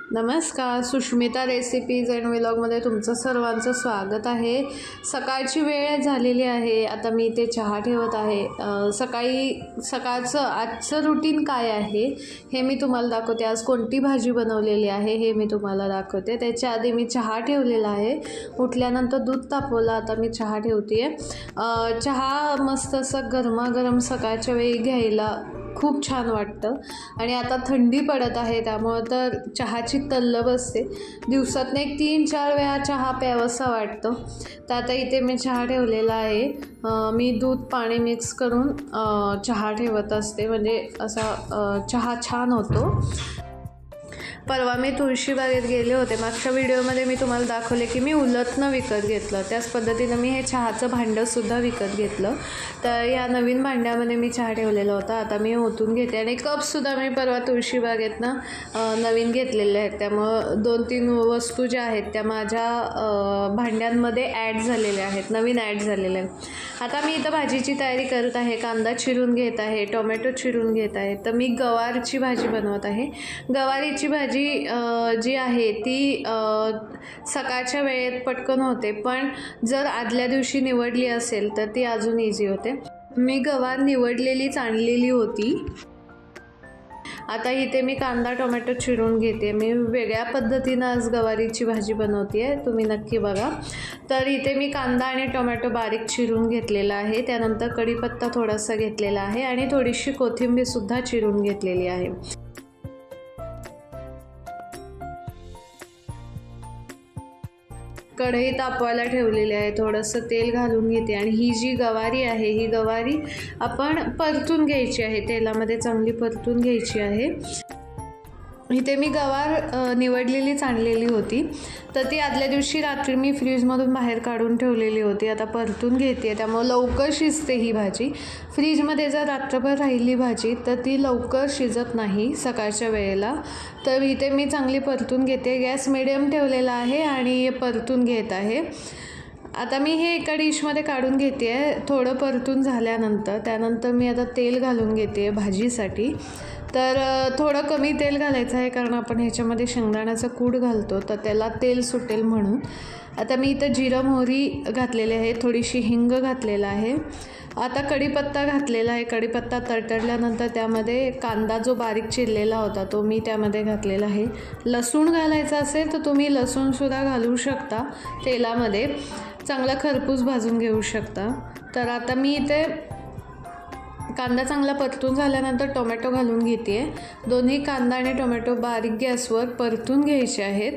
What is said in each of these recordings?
नमस्कार, Sushmita recipes and व्लॉगमध्ये तुमचं सर्वांचं स्वागत आहे। सकाळची वेळ झालेली आहे, आता मी इथे चहा ठेवत आहे। सकाळचं आजचं रुटीन काय आहे हे मी तुम्हाला दाखवते। आज कोणती भाजी बनवलेली आहे हे मी तुम्हाला दाखवते। त्याच्या आधी मी चहा ठेवलेला आहे, उठल्यानंतर दूध तापवलं, आता मी चहा ठेवते। चहा मस्त असं गरमागरम सकाळच्या वेळी घ्यायला खूप छान वाटतं आणि आता थंडी पडत आहे त्यामुळे तर चहाची तल्लब असते। दिवसातून एक 3-4 वेळा चहा प्यावासा वाटतं। तर आता इथे मी चहा ठेवलेला आहे। मी दूध पाणी मिक्स करून चहा ठेवत असते, म्हणजे असा चहा छान होतो। परवा मी तुळशीबागेत गेले होते। मागच्या व्हिडिओमध्ये मी तुम्हाला दाखवले की मी उलथनं विकत घेतलं, त्याच पद्धतीनं मी हे चहाचं भांडंसुद्धा विकत घेतलं। तर या नवीन भांड्यामध्ये मी चहा ठेवलेला होता, आता मी ओतून घेते। आणि कपसुद्धा मी परवा तुळशीबागेतनं नवीन घेतलेले आहेत, त्यामुळं 2-3 वस्तू ज्या आहेत त्या माझ्या भांड्यांमध्ये ॲड झालेल्या आहेत, नवीन ॲड झालेल्या आहेत। आता मी इथं भाजीची तयारी करत आहे। कांदा चिरून घेत आहे, टोमॅटो चिरून घेत आहे। तर मी गवारची भाजी बनवत आहे। गवारीची भाजी जी आहे ती सकाळच्या वेळेत पटकन होते, पण जर आदल्या दिवशी निवडली असेल तर ती अजून इझी होते। मी गवार निवडलेलीच आणलेली होती। आता इथे मी कांदा टोमॅटो चिरून घेते। मी वेगळ्या पद्धतीनं आज गवारीची भाजी बनवते आहे, तुम्ही नक्की बघा। तर इथे मी कांदा आणि टोमॅटो बारीक चिरून घेतलेला आहे, त्यानंतर कढीपत्ता थोडासा घेतलेला आहे आणि थोडीशी कोथिंबीरसुद्धा चिरून घेतलेली आहे। कढई तापवायला ठेवलेली आहे, थोडंसं तेल घालून घेते आणि ही जी गवारी आहे ही गवारी आपण परतून घ्यायची आहे, तेलामध्ये चांगली परतून घ्यायची आहे। इथे मी गवार निवडलेलीच आणलेली होती, तर ती आदल्या दिवशी रात्री मी फ्रीजमधून बाहेर काढून ठेवलेली होती। आता परतून घेते, त्यामुळे लवकर शिजते ही भाजी। फ्रीजमध्ये जर रात्रभर राहिली भाजी तर ती लवकर शिजत नाही सकाळच्या वेळेला। तर इथे मी चांगली परतून घेते, गॅस मिडियम ठेवलेला आहे आणि परतून घेत आहे। आता मी हे एका डिशमध्ये काढून घेते आहे। थोडं परतून झाल्यानंतर त्यानंतर मी आता तेल घालून घेते भाजीसाठी। तर थोडं कमी तेल घालायचं आहे, कारण आपण ह्याच्यामध्ये शेंगदाण्याचा कूट घालतो, तर त्याला तेल सुटेल म्हणून। आता मी इथं जिरं मोहरी घातलेले आहे, थोडीशी हिंग घातलेला आहे। आता कढीपत्ता घातलेला आहे। कढीपत्ता तडतडल्यानंतर त्यामध्ये कांदा जो बारीक चिरलेला होता तो मी त्यामध्ये घातलेला आहे। लसूण घालायचा असेल तर तुम्ही लसूणसुद्धा घालू शकता, तेलामध्ये चांगला खरपूस भाजून घेऊ शकता। तर आता मी इथे कांदा चांगला परतून झाल्यानंतर टोमॅटो घालून घेते आहे। दोन्ही कांदा आणि टोमॅटो बारीक गॅसवर परतून घ्यायचे आहेत।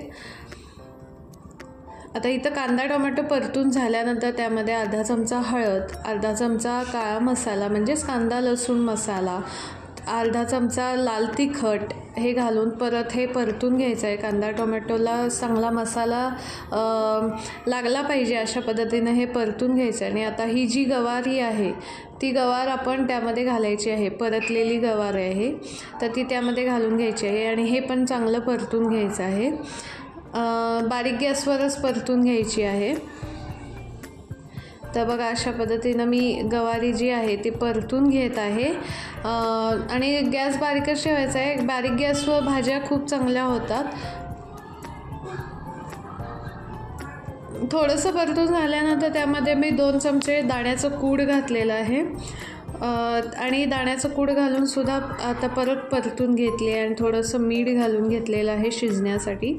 आता इथं कांदा टोमॅटो परतून झाल्यानंतर त्यामध्ये अर्धा चमचा हळद, अर्धा चमचा काळा मसाला म्हणजेच कांदा लसूण मसाला, अर्धा चमचा लाल तिखट हे घालून परत हे परतून घ्यायचं आहे। कांदा टोमॅटोला चांगला मसाला लागला पाहिजे अशा पद्धतीनं हे परतून घ्यायचं आहे। आणि आता ही जी गवारी आहे ती गवार आपण त्यामध्ये घालायची आहे, परतलेली गवार आहे तर ती त्यामध्ये घालून घ्यायची आहे आणि हे पण चांगलं परतून घ्यायचं आहे। बारीक गॅसवरच परतून घ्यायची आहे। तर बघा अशा पद्धतीनं मी गवारी जी आहे ती परतून घेत आहे आणि गॅस बारीकच ठेवायचा आहे। बारीक गॅसवर भाज्या खूप चांगल्या होतात। थोडंसं परतून झाल्यानंतर त्यामध्ये मी 2 चमचे दाण्याचं कूट घातलेलं आहे आणि दाण्याचं कूट घालूनसुद्धा आता परत परतून घेतले आणि थोडंसं मीठ घालून घेतलेलं आहे शिजण्यासाठी।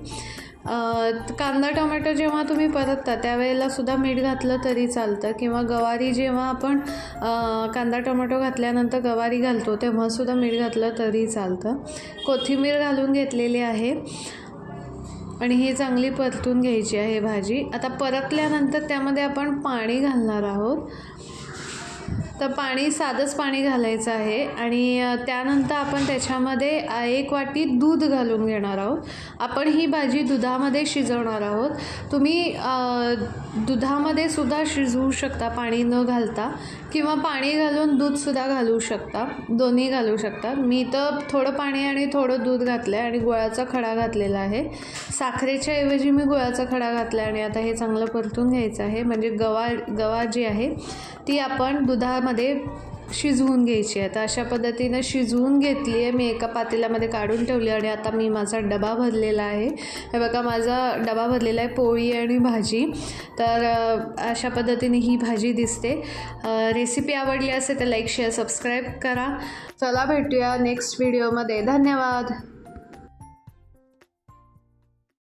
कांदा टोमॅटो जेव्हा तुम्ही परतता त्यावेळेला सुद्धा मीठ घातलं तरी चालतं, किंवा गवारी जेव्हा आपण कांदा टोमॅटो घातल्यानंतर गवारी घालतो तेव्हासुद्धा मीठ घातलं तरी चालतं। कोथिंबीर घालून घेतलेली आहे आणि ही चांगली परतून घ्यायची आहे भाजी। आता परतल्यानंतर त्यामध्ये आपण पाणी घालणार आहोत, तर पाणी साधंच पाणी घालायचं आहे आणि त्यानंतर आपण त्याच्यामध्ये 1 वाटी दूध घालून घेणार आहोत। आपण ही भाजी दुधामध्ये शिजवणार आहोत। तुम्ही दुधामध्ये सुद्धा शिजवू शकता पाणी न घालता, किंवा पाणी घालून दूधसुद्धा घालू शकता, दोन्ही घालू शकता। मी तर थोडं पाणी आणि थोडं दूध घातलं आहे आणि गुळाचा खडा घातलेला आहे। साखरेच्या ऐवजी मी गुळाचा खडा घातला आहे आणि आता हे चांगलं परतून घ्यायचं आहे, म्हणजे गवार जी आहे ती आपण दुधामध्ये शिजवून घ्यायची आहे. तर अशा पद्धतीनं शिजवून घेतली आहे मी, एका पातेल्यामध्ये काढून ठेवली आणि आता मी माझा डबा भरलेला आहे. हे बघा माझा डबा भरलेला आहे पोळी आणि भाजी. तर अशा पद्धतीने ही भाजी दिसते. रेसिपी आवडली असेल तर लाईक शेअर सबस्क्राईब करा. चला भेटूया नेक्स्ट व्हिडिओमध्ये. धन्यवाद.